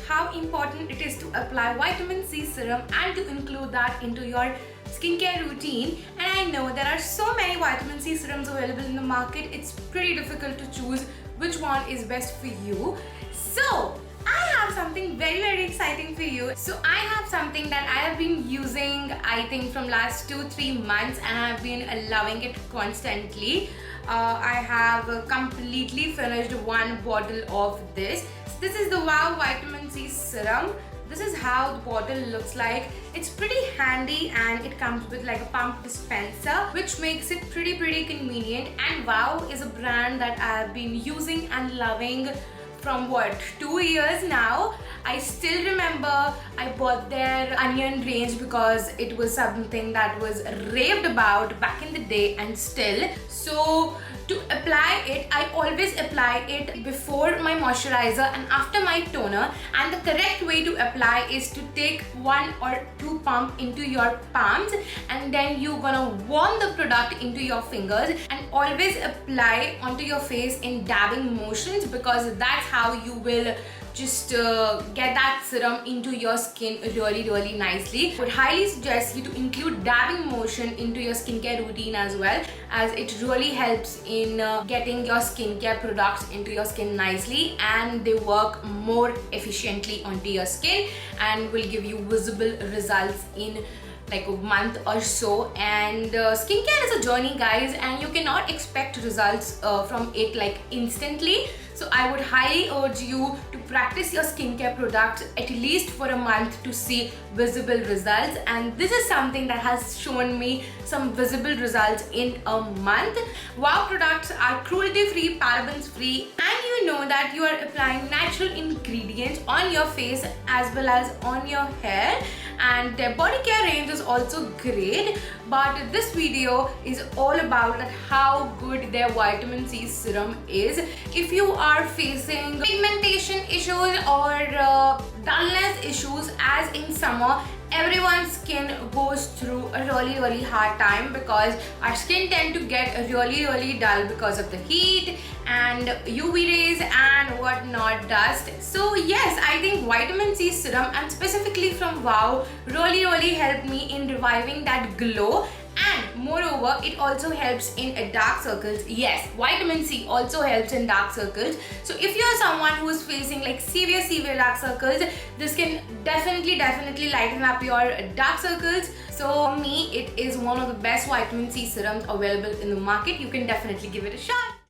how important it is to apply vitamin C serum and to include that into your skincare routine. And I know there are so many vitamin C serums available in the market, it's pretty difficult to choose which one is best for you. So I have something very exciting for you. So I have something that I have been using, I think from last 2-3 months, and I have been loving it constantly. I have completely finished one bottle of this. So this is the Wow Vitamin C Serum. This is how the bottle looks like. It's pretty handy and it comes with like a pump dispenser, which makes it pretty convenient. And Wow is a brand that I have been using and loving from 2 years now. I still remember I bought their onion range because it was something that was raved about back in the day and still. So to apply it, I always apply it before my moisturizer and after my toner, and the correct way to apply is to take 1 or 2 pumps into your palms, and then you're gonna warm the product into your fingers and always apply onto your face in dabbing motions, because that's how you will just get that serum into your skin really nicely. I would highly suggest you to include dabbing motion into your skincare routine as well, as it really helps in getting your skincare products into your skin nicely, and they work more efficiently onto your skin and will give you visible results in like a month or so. And skincare is a journey, guys, and you cannot expect results from it like instantly. So I would highly urge you to practice your skincare products at least for a month to see visible results, and this is something that has shown me some visible results in a month. Wow products are cruelty-free, parabens-free, and you know that you are applying natural ingredients on your face as well as on your hair, and their body care range is also great. But this video is all about how good their vitamin C serum is. If you are facing pigmentation issues or dullness issues, as in summer everyone's skin goes through a really hard time because our skin tend to get really dull because of the heat and UV rays and whatnot dust. So yes, I think vitamin C serum, and specifically from Wow, really helped me in reviving that glow. And moreover, it also helps in dark circles. Yes, vitamin C also helps in dark circles. So if you're someone who is facing like severe dark circles, this can definitely lighten up your dark circles. So for me, it is one of the best vitamin C serums available in the market. You can definitely give it a shot.